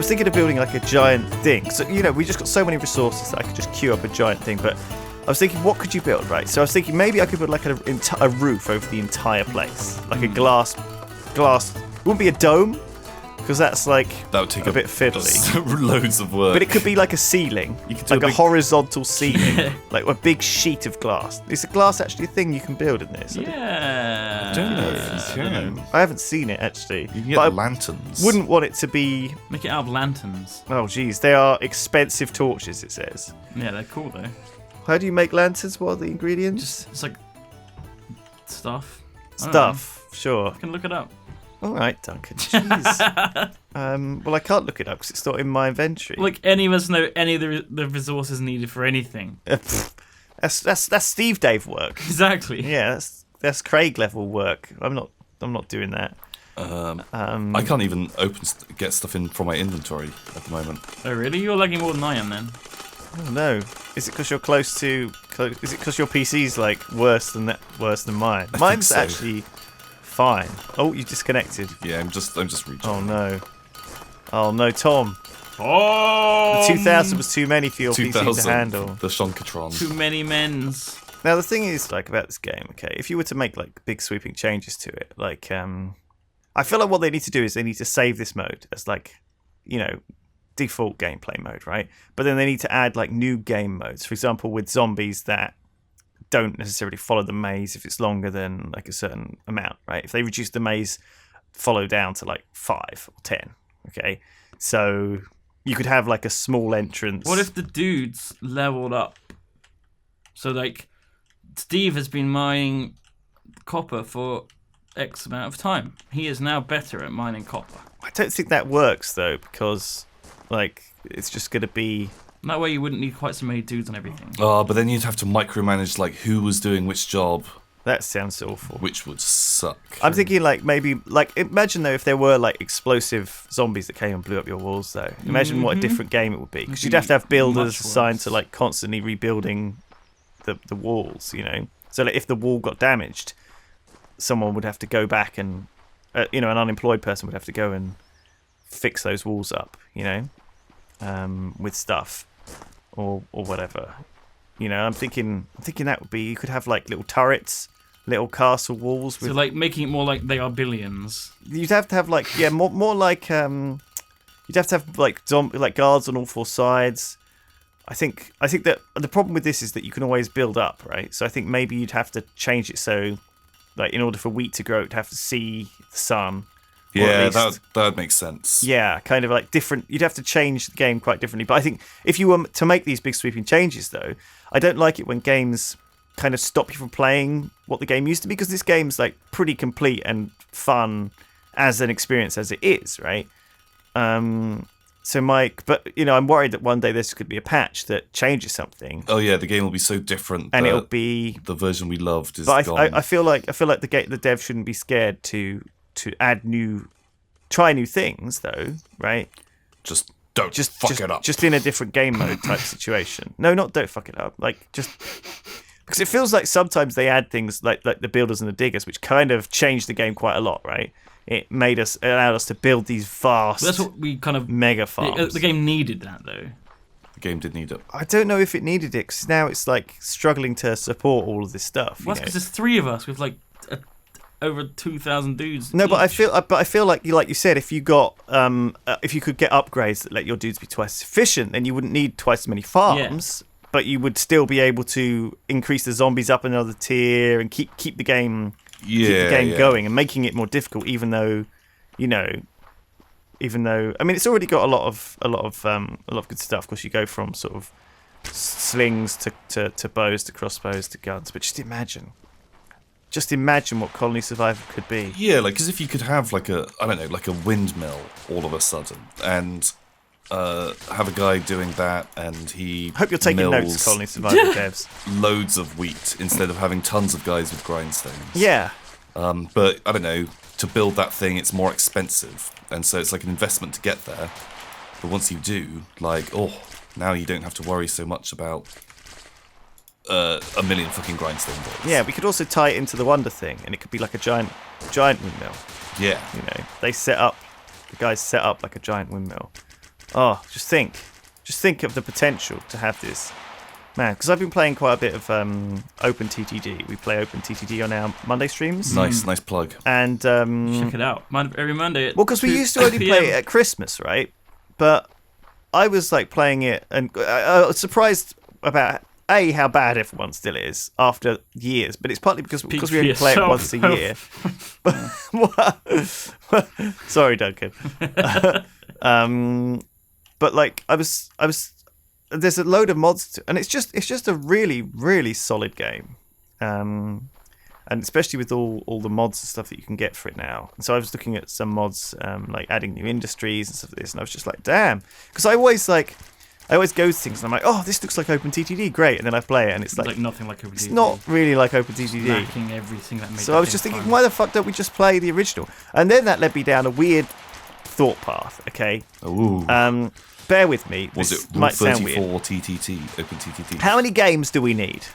was thinking of building like a giant thing. So, we just got so many resources that I could just queue up a giant thing. But I was thinking, what could you build, right? So I was thinking maybe I could build like a roof over the entire place. Like a glass. It wouldn't be a dome, because that's like that would take a bit fiddly. Loads of work. But it could be like a ceiling. You could do like a horizontal ceiling. Like a big sheet of glass. Is the glass actually a thing you can build in this? Yeah. I don't know if you can. I haven't seen it actually. You can get lanterns. Wouldn't want it to be... Make it out of lanterns. Oh geez, they are expensive torches, it says. Yeah, they're cool though. How do you make lanterns? What are the ingredients? It's like stuff. Sure. I can look it up. All right, Duncan. Jeez. Well, I can't look it up because it's not in my inventory. Like any of us know any of the resources needed for anything. That's Steve Dave work. Exactly. Yeah, that's Craig level work. I'm not doing that. I can't even get stuff in from my inventory at the moment. Oh really? You're lagging more than I am then. Oh no! Is it because you're close to? Is it because your PC's like worse than mine? Mine's so. Actually fine. Oh, you disconnected. Yeah, I'm just reaching. Oh no, Tom. Oh. The 2000 was too many for your PC to handle. The Shonkatron. Too many men's. Now the thing is, like, about this game, okay, if you were to make like big sweeping changes to it, like, I feel like what they need to do is they need to save this mode as like, default gameplay mode, right? But then they need to add like new game modes. For example, with zombies that don't necessarily follow the maze if it's longer than like a certain amount, right? If they reduce the maze follow down to like 5 or 10, okay? So you could have like a small entrance. What if the dudes leveled up? So like Steve has been mining copper for X amount of time. He is now better at mining copper. I don't think that works though, because like it's just going to be... That way you wouldn't need quite so many dudes on everything. Oh, but then you'd have to micromanage like who was doing which job. That sounds awful. Which would suck. I'm thinking like maybe like imagine though if there were like explosive zombies that came and blew up your walls though. Imagine what a different game it would be, because you'd have to have builders assigned to like constantly rebuilding the walls, So like if the wall got damaged, someone would have to go back and an unemployed person would have to go and fix those walls up, with stuff or whatever. I'm thinking that would be, you could have like little turrets, little castle walls. So like making it more like they are billions. You'd have to have like more like you'd have to have like guards on all four sides. I think that the problem with this is that you can always build up, right? So I think maybe you'd have to change it so like in order for wheat to grow, it'd have to see the sun. Yeah, that would make sense. Yeah, kind of like different. You'd have to change the game quite differently. But I think if you were to make these big sweeping changes, though, I don't like it when games kind of stop you from playing what the game used to be, because this game's like pretty complete and fun as an experience as it is, right? So Mike, but I'm worried that one day this could be a patch that changes something. Oh yeah, the game will be so different, and it'll be the version we loved is but gone. I feel like the dev shouldn't be scared to add try new things though, right? Just don't fuck it up. Just in a different game mode type situation. No, not don't fuck it up. Like just because it feels like sometimes they add things like the builders and the diggers, which kind of changed the game quite a lot, right? It allowed us to build these vast. But that's what we kind of mega farms. The game needed that though. The game did need it. I don't know if it needed it, because now it's like struggling to support all of this stuff. Well, that's because there's 3 of us with like over 2,000 dudes. No, each. but I feel like you said, if you got if you could get upgrades that let your dudes be twice as efficient, then you wouldn't need twice as many farms. Yeah. But you would still be able to increase the zombies up another tier and keep the game going and making it more difficult, even though I mean it's already got a lot of good stuff. Of course, you go from sort of slings to bows to crossbows to guns, but just imagine what Colony Survivor could be. Yeah, like, because if you could have like a windmill all of a sudden, and have a guy doing that, and he hope you're taking notes, Colony Survivor devs. Loads of wheat instead of having tons of guys with grindstones. Yeah. But I don't know, to build that thing, it's more expensive, and so it's like an investment to get there. But once you do, like, now you don't have to worry so much about a million fucking grindstone balls. Yeah, we could also tie it into the Wonder thing, and it could be like a giant windmill. Yeah. The guys set up like a giant windmill. just think of the potential to have this. Man, because I've been playing quite a bit of OpenTTD. We play OpenTTD on our Monday streams. Nice plug. And check it out. Every Monday. Well, because we used to only play it at Christmas, right? But I was like playing it, and I was surprised about how bad everyone still is after years. But it's partly because we only play it once a year. Sorry, Duncan. But like I was. There's a load of mods, and it's just a really, really solid game, and especially with all the mods and stuff that you can get for it now. And so I was looking at some mods, like adding new industries and stuff like this, and I was just like, damn, because I always go to things and I'm like, oh, this looks like OpenTTD, great, and then I play it and it's like nothing like OpenTTD. It's not really like OpenTTD. Lacking everything that made. So I was just thinking, why the fuck don't we just play the original? And then that led me down a weird thought path. Okay. Ooh. Bear with me. Was this it might Rule sound weird. 34 TTT, OpenTTT? How many games do we need?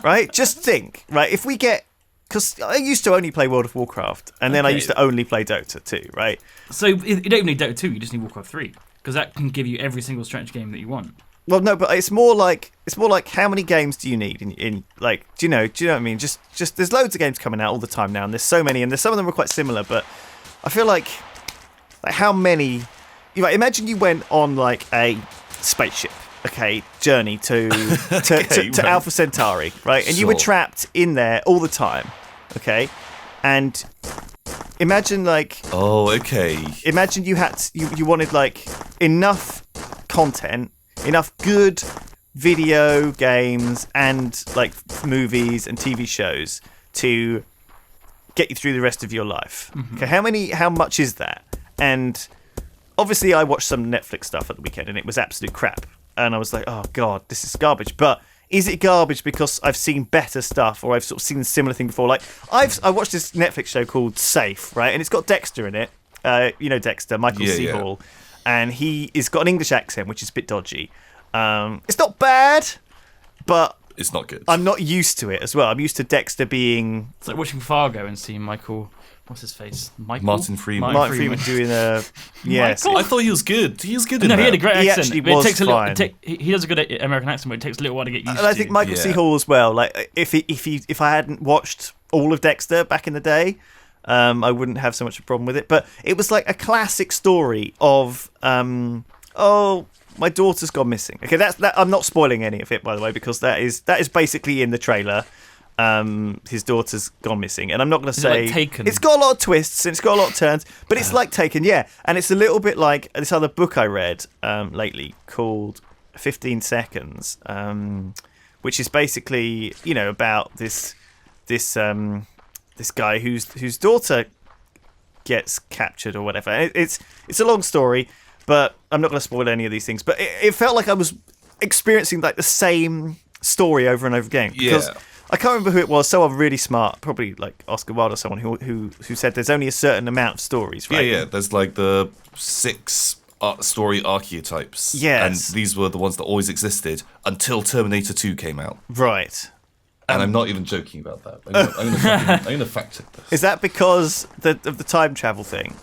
Right? Just think. Right? If we get... Because I used to only play World of Warcraft, and then I used to only play Dota 2, right? So you don't need Dota 2, you just need Warcraft 3. Because that can give you every single strategy game that you want. Well, no, but it's more like how many games do you need in like, do you know what I mean? Just there's loads of games coming out all the time now, and there's so many, and there's some of them are quite similar, but I feel like how many... Imagine you went on like a spaceship, journey to Alpha Centauri, right? And you were trapped in there all the time, okay? And imagine like... Oh, okay. Imagine you wanted like enough content, enough good video games and like movies and TV shows to get you through the rest of your life. Mm-hmm. Okay, how much is that? And... Obviously, I watched some Netflix stuff at the weekend, and it was absolute crap. And I was like, oh, God, this is garbage. But is it garbage because I've seen better stuff, or I've sort of seen a similar thing before? Like, I watched this Netflix show called Safe, right? And it's got Dexter in it. You know Dexter, Michael C. Hall. And he's got an English accent, which is a bit dodgy. It's not bad, but... It's not good. I'm not used to it as well. I'm used to Dexter being... It's like watching Fargo and seeing Michael... What's his face? Martin Freeman. Martin Freeman doing a... Yes. I thought he was good. He was good in that. No, he had a great accent. He actually was fine. He has a good American accent, but it takes a little while to get used to. And I think Michael C. Hall as well. Like, if I hadn't watched all of Dexter back in the day, I wouldn't have so much of a problem with it. But it was like a classic story of, my daughter's gone missing. Okay, that I'm not spoiling any of it, by the way, because that is basically in the trailer. His daughter's gone missing, and I'm not going to say like Taken? It's got a lot of twists and it's got a lot of turns, but it's like Taken, yeah. And it's a little bit like this other book I read lately called 15 Seconds, which is basically about this guy whose daughter gets captured or whatever. It's a long story, but I'm not going to spoil any of these things. But it felt like I was experiencing like the same story over and over again because. I can't remember who it was. Someone really smart, probably like Oscar Wilde or someone who said there's only a certain amount of stories, right? Yeah. There's like the 6 story archetypes. Yes. And these were the ones that always existed until Terminator 2 came out. Right. And I'm not even joking about that. I'm going to fact check this. Is that because of the time travel thing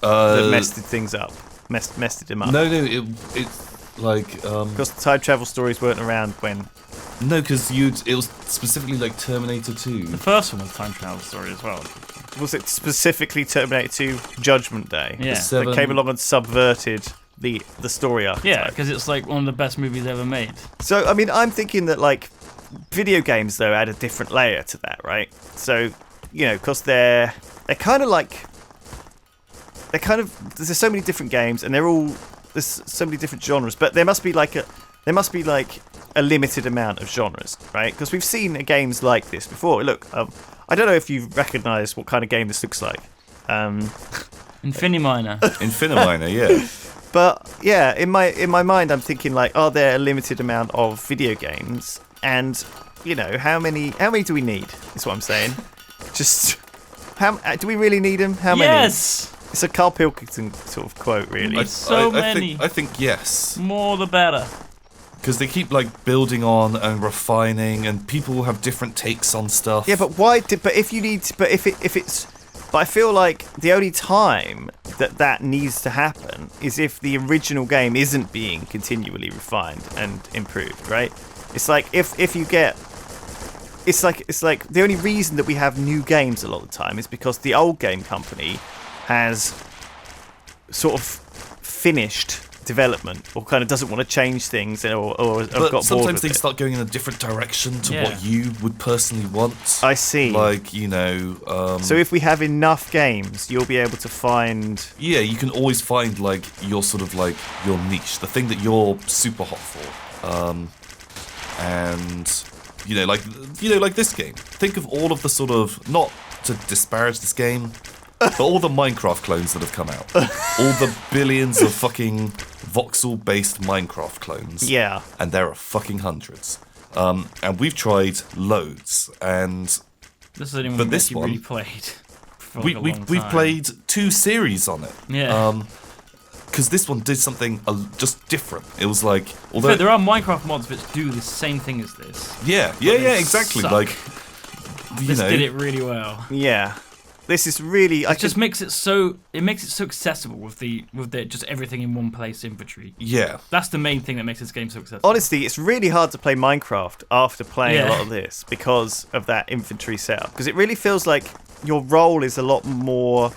that messed things up? Messed him up? No, it's like... Because the time travel stories weren't around when... No, because it was specifically like Terminator 2. The first one was time travel story as well. Was it specifically Terminator 2 Judgment Day? Yeah. That came along and subverted the story archetype. Yeah, because it's like one of the best movies ever made. So, I mean, I'm thinking that like video games, though, add a different layer to that, right? So, because they're kind of like... There's so many different games, and there's so many different genres, but there must be like a limited amount of genres, right? Because we've seen games like this before. Look, I don't know if you recognise what kind of game this looks like. Infiniminer. Infiniminer, yeah. But yeah, in my mind, I'm thinking like, are there a limited amount of video games? And how many do we need? Is what I'm saying. Just how do we really need them? How many? Yes. It's a Carl Pilkington sort of quote, really. Many. I think yes. More the better. Because they keep like building on and refining, and people will have different takes on stuff. Yeah, but why? But if it's But I feel like the only time that needs to happen is if the original game isn't being continually refined and improved, right? It's like if you get... It's like the only reason that we have new games a lot of the time is because the old game company has sort of finished development or kind of doesn't want to change things or have got bored with sometimes they it. start going in a different direction to what you would personally want. I see. Like, you know... so if we have enough games, you'll be able to find... Yeah, you can always find, like, your sort of, like, your niche. The thing that you're super hot for. And... You know, like this game. Think of all of the sort of, not to disparage this game, but all the Minecraft clones that have come out. All the billions of fucking voxel-based Minecraft clones. Yeah. And there are fucking hundreds. And we've tried loads, and This is the only but one this that you one, really played. For like we've played 2 series on it. Yeah. Because this one did something just different. It was like, although there are Minecraft mods which do the same thing as this. yeah, exactly. suck. Like, you This know, did it really well. Yeah. This is really... It just makes it so accessible with the just everything in one place inventory. yeah, That's the main thing that makes this game so accessible. Honestly, it's really hard to play Minecraft after playing Yeah. a lot of this because of that inventory setup. Because it really feels like your role is a lot more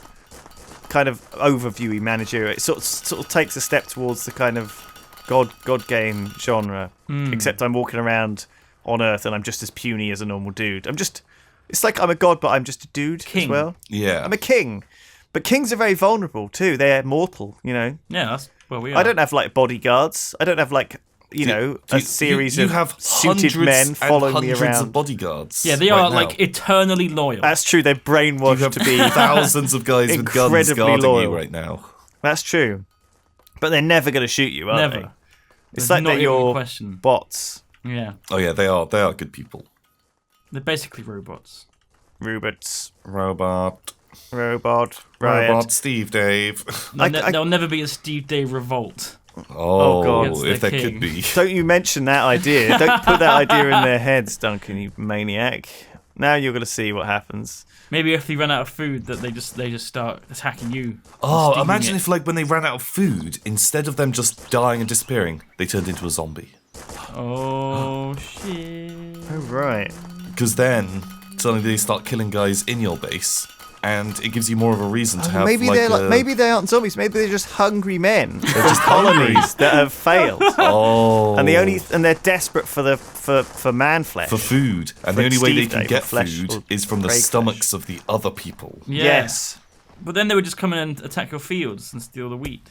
kind of overviewy managerial. It sort of takes a step towards the kind of god game genre. Except I'm walking around on Earth and I'm just as puny as a normal dude. It's like I'm a god, but I'm just a dude King. as well. yeah. I'm a king. But kings are very vulnerable too. They're mortal, you know. Yeah, that's where we are. I don't have like bodyguards. I don't have like a series you of have suited men following me hundreds around. of bodyguards. Yeah, they right are now. like eternally loyal. That's true. They're You brainwashed have to be. thousands of guys with guns incredibly guarding loyal. you right now. That's true. But they're never going to shoot you, are Never. they? It's There's like not they're even a your question. bots. Yeah, Oh yeah, they are good people. they're basically robots. Robots. Robot, Robot. Right. Robot, Steve, Dave. There'll never be a Steve Day revolt. Oh, God. Against if the there king. could be. Don't you mention that idea. Don't put that idea in their heads, Duncan, you maniac. Now you're going to see what happens. Maybe if they run out of food, that they just start attacking you. Oh, stealing imagine it. if, like, when they ran out of food, instead of them just dying and disappearing, they turned into a zombie. Oh shit! Oh, right. Because then, suddenly they start killing guys in your base, and it gives you more of a reason to have, Maybe like, maybe they aren't zombies. Maybe they're just hungry men. They're just hungry. colonies that have failed. Oh. And they're desperate for man flesh. for food, and For the only way they Steve can Day, get for flesh food or is from the Craig stomachs of the other people. Yeah. Yes. But then they would just come in and attack your fields and steal the wheat.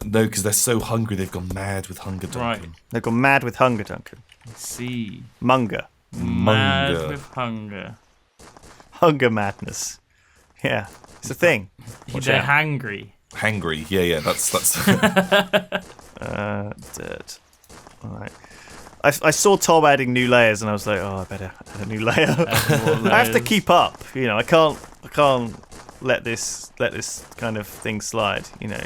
No, because they're so hungry, they've gone mad with hunger, Duncan. Right. They've gone mad with hunger, Duncan. See. Munger. Mad Munger. with hunger. Hunger madness. Yeah. It's a thing. Watch They're out. hangry. Hangry, yeah, that's Dirt. Alright. I saw Tom adding new layers and I was like, oh, I better add a new layer. I have to keep up, you know. I can't let this kind of thing slide, you know.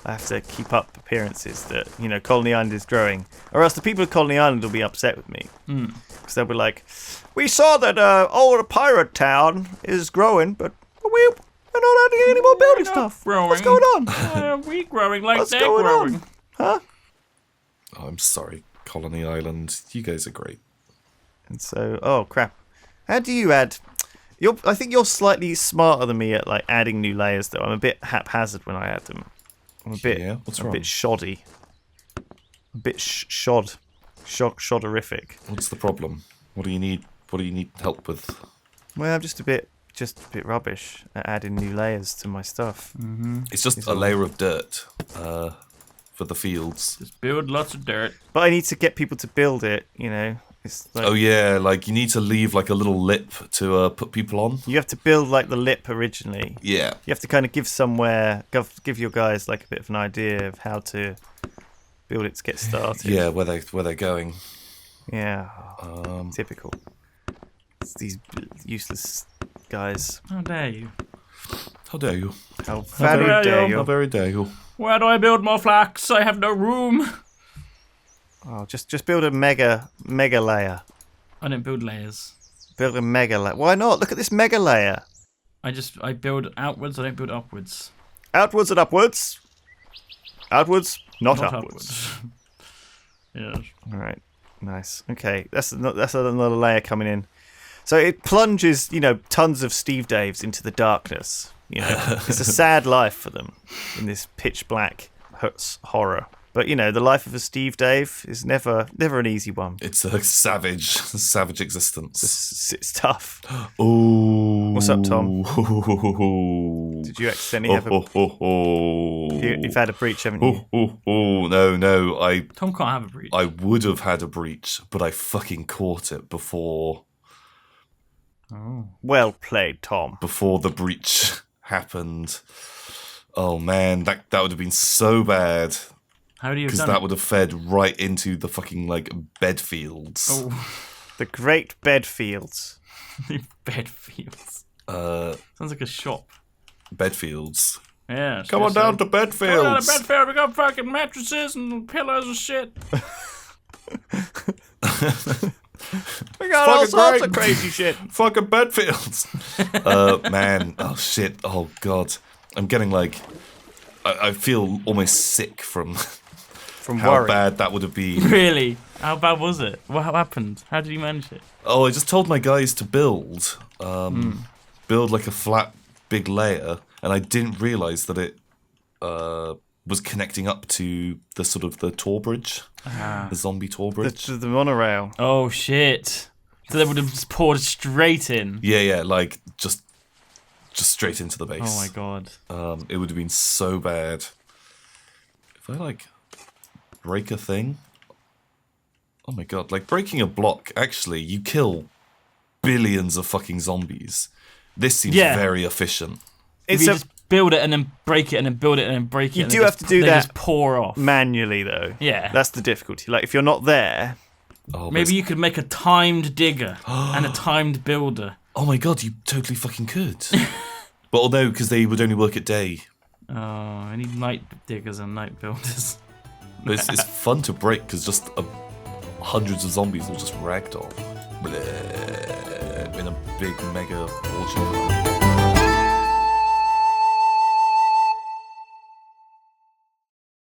I have to keep up appearances that, you know, Colony Island is growing. Or else the people of Colony Island will be upset with me. Because they'll be like, we saw that old pirate town is growing, but we're not adding any more building stuff. growing. What's going on? Why are we growing like What's they're going growing? on? Huh? Oh, I'm sorry, Colony Island. You guys are great. And so, oh crap. How do you add... I think you're slightly smarter than me at like adding new layers though. I'm a bit haphazard when I add them. I'm a bit, Yeah, what's a wrong? bit shoddy. A bit shodderific. What's the problem? What do you need? What do you need help with? Well, I'm just a bit rubbish at adding new layers to my stuff. It's just a layer of dirt for the fields. Just build lots of dirt. But I need to get people to build it, you know. It's like, Oh yeah, like you need to leave like a little lip to put people on. you have to build like the lip originally. Yeah. You have to kind of give give your guys like a bit of an idea of how to build it to get started. Yeah, where they're going. Yeah. Typical. It's these useless guys. How dare you? How dare you? How dare very dare you. you. How very dare you? Where do I build more flax? I have no room. Oh, just build a mega layer. I didn't build layers. Build a mega layer. Why not? Look at this mega layer. I build outwards. I don't build upwards. Outwards and upwards. Outwards, not upwards. Yes. All right, nice. Okay, that's another layer coming in. So it plunges, tons of Steve Daves into the darkness. It's a sad life for them in this pitch black horror. But the life of a Steve Dave is never an easy one. It's a savage existence. It's tough. Ooh. What's up, Tom? Did you accidentally have You've had a breach, haven't you? No. Tom can't have a breach. I would have had a breach, but I fucking caught it before. Oh. Well played, Tom. Before the breach happened. Oh man, that would have been so bad. How do you? Because that would have fed right into the fucking bed fields. Oh, the great bed fields. the bed fields. Sounds like a shop. Bed fields. Yeah. Come on down to bed fields. Come on down to bed field. We got fucking mattresses and pillows and shit. We got all sorts of crazy shit. Fucking bed fields. Man. Oh shit. Oh god. I'm getting I feel almost sick from how worry. bad that would have been. Really? How bad was it? What happened? How did you manage it? Oh, I just told my guys to build a flat big layer, and I didn't realise that it was connecting up to the sort of the tor bridge, the zombie tor bridge. The monorail. Oh shit! So they would have just poured straight in. Yeah, just straight into the base. Oh my god. It would have been so bad. If I break a thing. Oh my god, breaking a block, actually, you kill billions of fucking zombies. This seems very efficient. If you just build it and then break it and then build it and then break it. You do have to do that. Just pour off manually, though. Yeah. That's the difficulty. If you're not there. Maybe you could make a timed digger and a timed builder. Oh my god, you totally fucking could. But no, because they would only work at day. Oh, I need night diggers and night builders. But it's fun to break because just hundreds of zombies will just ragdoll in a big mega orgy.